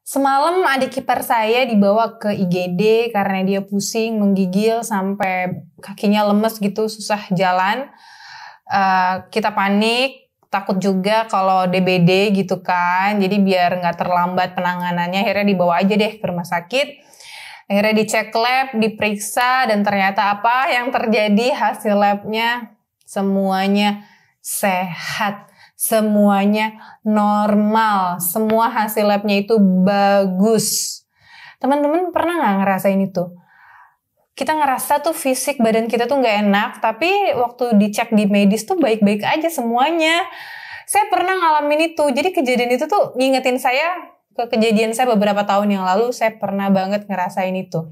Semalam adik ipar saya dibawa ke IGD karena dia pusing, menggigil sampai kakinya lemes gitu, susah jalan. Kita panik, takut juga kalau DBD gitu kan. Jadi biar nggak terlambat penanganannya, akhirnya dibawa aja deh ke rumah sakit. Akhirnya dicek lab, diperiksa, dan ternyata apa yang terjadi? Hasil labnya semuanya sehat. Semuanya normal, semua hasil labnya itu bagus. Teman-teman pernah nggak ngerasain itu? Kita ngerasa tuh fisik badan kita tuh nggak enak, tapi waktu dicek di medis tuh baik-baik aja semuanya. Saya pernah ngalamin itu, jadi kejadian itu tuh ngingetin saya ke kejadian saya beberapa tahun yang lalu. Saya pernah banget ngerasain itu.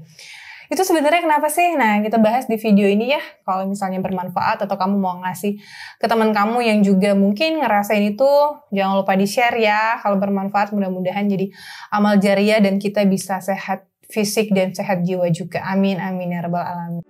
Itu sebenarnya kenapa sih? Nah, kita bahas di video ini ya. Kalau misalnya bermanfaat atau kamu mau ngasih ke teman kamu yang juga mungkin ngerasain itu, jangan lupa di-share ya. Kalau bermanfaat, mudah-mudahan jadi amal jariah dan kita bisa sehat fisik dan sehat jiwa juga. Amin, amin ya rabbal alamin.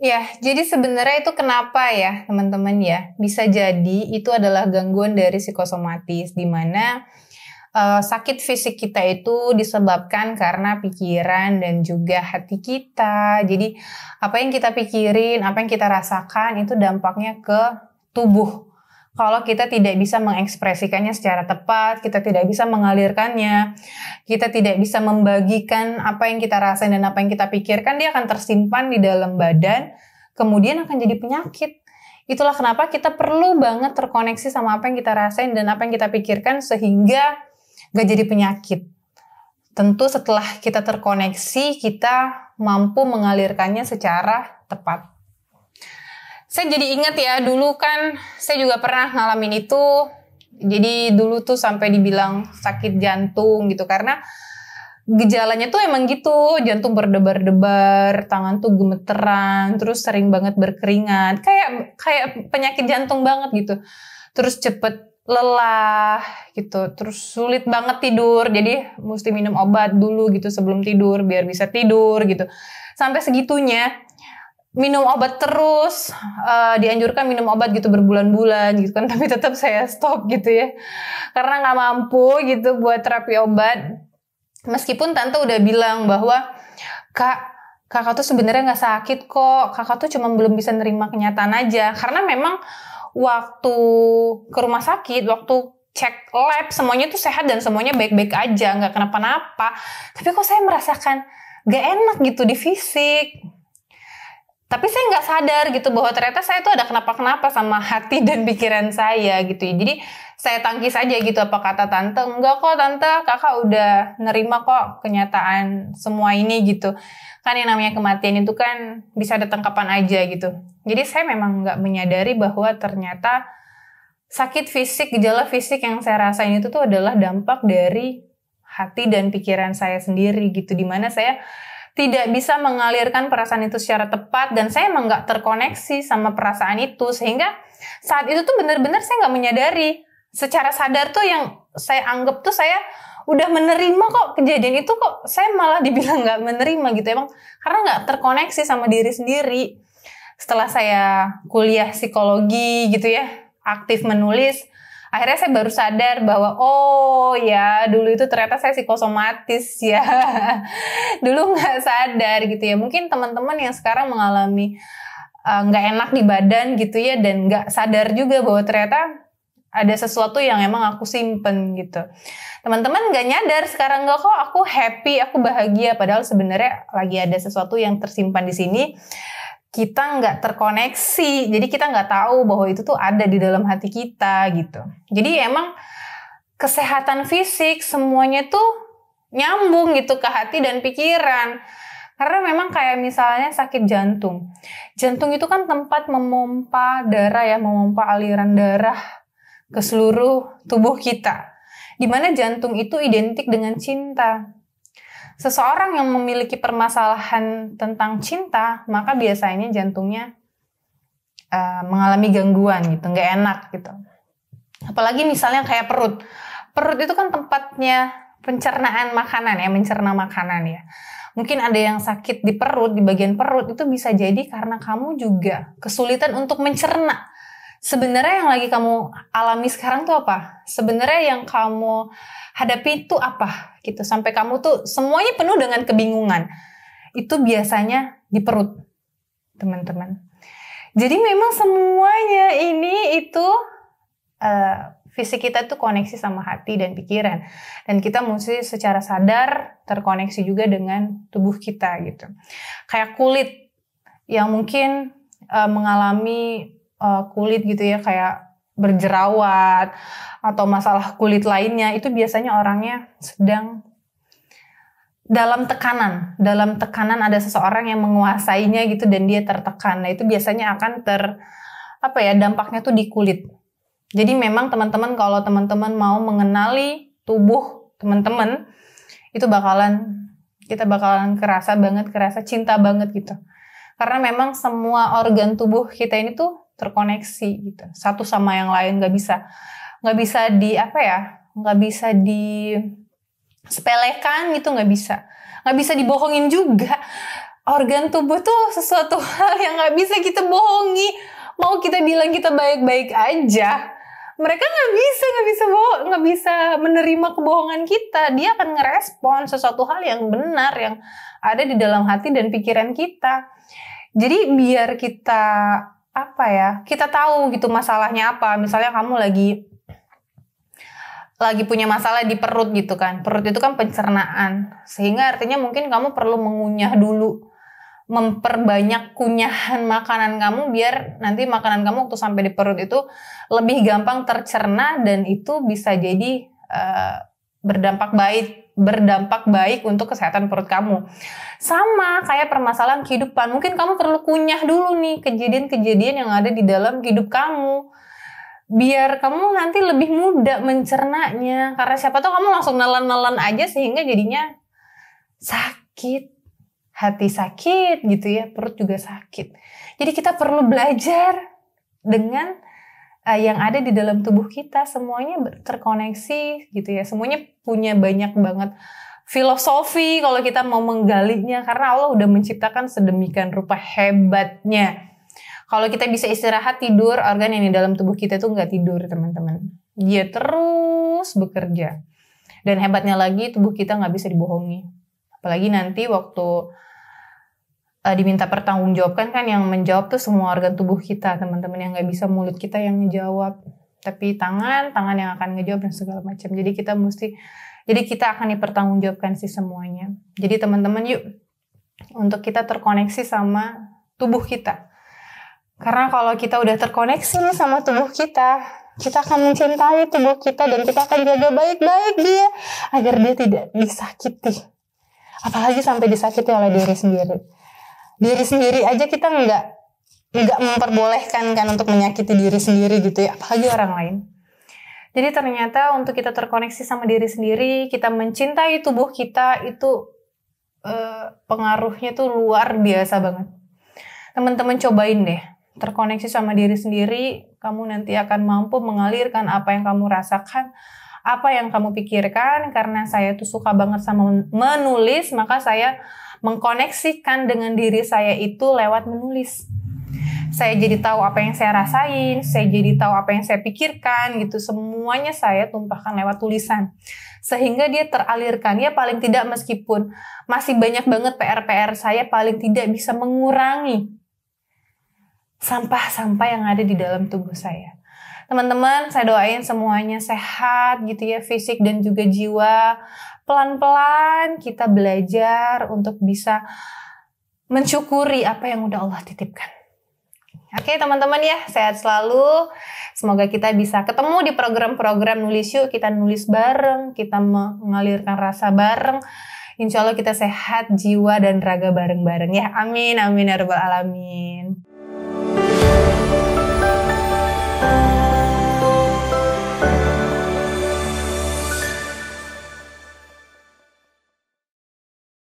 Ya, jadi sebenarnya itu kenapa ya teman-teman ya? Bisa jadi itu adalah gangguan dari psikosomatis, di mana sakit fisik kita itu disebabkan karena pikiran dan juga hati kita. Jadi apa yang kita pikirin, apa yang kita rasakan itu dampaknya ke tubuh. Kalau kita tidak bisa mengekspresikannya secara tepat, kita tidak bisa mengalirkannya, kita tidak bisa membagikan apa yang kita rasain dan apa yang kita pikirkan, dia akan tersimpan di dalam badan, kemudian akan jadi penyakit. Itulah kenapa kita perlu banget terkoneksi sama apa yang kita rasain dan apa yang kita pikirkan sehingga gak jadi penyakit. Tentu setelah kita terkoneksi, kita mampu mengalirkannya secara tepat. Saya jadi ingat ya, dulu kan saya juga pernah ngalamin itu. Jadi dulu tuh sampai dibilang sakit jantung gitu, karena gejalanya tuh emang gitu, jantung berdebar-debar, tangan tuh gemeteran, terus sering banget berkeringat, kayak penyakit jantung banget gitu. Terus cepet lelah gitu, terus sulit banget tidur, jadi mesti minum obat dulu gitu sebelum tidur biar bisa tidur gitu. Sampai segitunya minum obat terus, dianjurkan minum obat gitu berbulan-bulan gitu kan, tapi tetap saya stop gitu ya, karena nggak mampu gitu buat terapi obat. Meskipun tante udah bilang bahwa kakak tuh sebenarnya nggak sakit kok, kakak tuh cuma belum bisa nerima kenyataan aja, karena memang waktu ke rumah sakit, waktu cek lab semuanya tuh sehat dan semuanya baik-baik aja, nggak kenapa-napa, tapi kok saya merasakan nggak enak gitu di fisik. Tapi saya nggak sadar gitu bahwa ternyata saya tuh ada kenapa-kenapa sama hati dan pikiran saya gitu. Jadi saya tangkis aja gitu, apa kata tante, enggak kok tante, kakak udah nerima kok kenyataan semua ini gitu. Kan yang namanya kematian itu kan bisa datang kapan aja gitu. Jadi saya memang nggak menyadari bahwa ternyata sakit fisik, gejala fisik yang saya rasain itu tuh adalah dampak dari hati dan pikiran saya sendiri gitu. Dimana saya tidak bisa mengalirkan perasaan itu secara tepat, dan saya emang nggak terkoneksi sama perasaan itu, sehingga saat itu tuh benar-benar saya nggak menyadari. Secara sadar tuh yang saya anggap tuh saya udah menerima kok kejadian itu, kok saya malah dibilang nggak menerima gitu, emang karena nggak terkoneksi sama diri sendiri. Setelah saya kuliah psikologi gitu ya, aktif menulis, akhirnya saya baru sadar bahwa oh ya dulu itu ternyata saya psikosomatis ya. Dulu nggak sadar gitu ya. Mungkin teman-teman yang sekarang mengalami nggak enak di badan gitu ya, dan nggak sadar juga bahwa ternyata ada sesuatu yang emang aku simpen gitu. Teman-teman nggak nyadar sekarang, nggak kok aku happy, aku bahagia, padahal sebenarnya lagi ada sesuatu yang tersimpan di sini. Kita nggak terkoneksi, jadi kita nggak tahu bahwa itu tuh ada di dalam hati kita gitu. Jadi emang kesehatan fisik semuanya tuh nyambung gitu ke hati dan pikiran. Karena memang kayak misalnya sakit jantung. Jantung itu kan tempat memompa darah ya, memompa aliran darah ke seluruh tubuh kita. Dimana jantung itu identik dengan cinta. Seseorang yang memiliki permasalahan tentang cinta, maka biasanya jantungnya mengalami gangguan gitu, nggak enak gitu. Apalagi misalnya kayak perut. Perut itu kan tempatnya pencernaan makanan ya, mencerna makanan ya. Mungkin ada yang sakit di perut, di bagian perut, itu bisa jadi karena kamu juga kesulitan untuk mencerna. Sebenarnya yang lagi kamu alami sekarang tuh apa? Sebenarnya yang kamu hadapi itu apa? Gitu. Sampai kamu tuh semuanya penuh dengan kebingungan. Itu biasanya di perut, teman-teman. Jadi memang semuanya ini itu fisik kita tuh koneksi sama hati dan pikiran. Dan kita mesti secara sadar terkoneksi juga dengan tubuh kita gitu. Kayak kulit yang mungkin mengalami kulit gitu ya, kayak berjerawat atau masalah kulit lainnya, itu biasanya orangnya sedang dalam tekanan. Dalam tekanan ada seseorang yang menguasainya gitu dan dia tertekan. Nah, itu biasanya akan dampaknya tuh di kulit. Jadi memang teman-teman, kalau teman-teman mau mengenali tubuh teman-teman, itu kita bakalan kerasa cinta banget gitu. Karena memang semua organ tubuh kita ini tuh terkoneksi gitu, satu sama yang lain, nggak bisa disepelekan gitu, nggak bisa dibohongin juga. Organ tubuh tuh sesuatu hal yang nggak bisa kita bohongi. Mau kita bilang kita baik-baik aja, mereka nggak bisa menerima kebohongan kita. Dia akan ngerespon sesuatu hal yang benar yang ada di dalam hati dan pikiran kita. Jadi biar kita tahu gitu masalahnya apa. Misalnya kamu lagi punya masalah di perut gitu kan. Perut itu kan pencernaan. Sehingga artinya mungkin kamu perlu mengunyah dulu. Memperbanyak kunyahan makanan kamu biar nanti makanan kamu waktu sampai di perut itu lebih gampang tercerna dan itu bisa jadi berdampak baik untuk kesehatan perut kamu. Sama kayak permasalahan kehidupan, mungkin kamu perlu kunyah dulu nih kejadian-kejadian yang ada di dalam hidup kamu biar kamu nanti lebih mudah mencernanya, karena siapa tahu kamu langsung nelan-nelan aja sehingga jadinya sakit. Hati sakit gitu ya, perut juga sakit. Jadi kita perlu belajar dengan yang ada di dalam tubuh kita, semuanya terkoneksi gitu ya. Semuanya punya banyak banget filosofi kalau kita mau menggalinya, karena Allah udah menciptakan sedemikian rupa hebatnya. Kalau kita bisa istirahat, tidur, organ yang di dalam tubuh kita tuh nggak tidur, teman-teman. Dia terus bekerja. Dan hebatnya lagi, tubuh kita nggak bisa dibohongi. Apalagi nanti waktu diminta pertanggungjawabkan kan, yang menjawab tuh semua organ tubuh kita, teman-teman, yang nggak bisa mulut kita yang ngejawab, tapi tangan yang akan ngejawab dan segala macam. Jadi kita akan dipertanggungjawabkan sih semuanya. Jadi teman-teman, yuk untuk kita terkoneksi sama tubuh kita. Karena kalau kita udah terkoneksi nih sama tubuh kita akan mencintai tubuh kita dan kita akan jaga baik-baik dia agar dia tidak disakiti. Apalagi sampai disakiti oleh diri sendiri. Diri sendiri aja kita nggak memperbolehkan kan untuk menyakiti diri sendiri gitu ya, apalagi orang lain. Jadi ternyata untuk kita terkoneksi sama diri sendiri, kita mencintai tubuh kita itu pengaruhnya tuh luar biasa banget. Teman-teman cobain deh, terkoneksi sama diri sendiri, kamu nanti akan mampu mengalirkan apa yang kamu rasakan, apa yang kamu pikirkan. Karena saya tuh suka banget sama menulis, maka saya mengkoneksikan dengan diri saya itu lewat menulis. Saya jadi tahu apa yang saya rasain, saya jadi tahu apa yang saya pikirkan gitu. Semuanya saya tumpahkan lewat tulisan. Sehingga dia teralirkan. Ya paling tidak meskipun masih banyak banget PR-PR saya, paling tidak bisa mengurangi sampah-sampah yang ada di dalam tubuh saya. Teman-teman, saya doain semuanya sehat gitu ya, fisik dan juga jiwa. Pelan-pelan kita belajar untuk bisa mensyukuri apa yang udah Allah titipkan. Oke teman-teman ya, sehat selalu. Semoga kita bisa ketemu di program-program Nulis Yuk. Kita nulis bareng, kita mengalirkan rasa bareng. Insya Allah kita sehat jiwa dan raga bareng-bareng ya. Amin, amin ya rabbal alamin.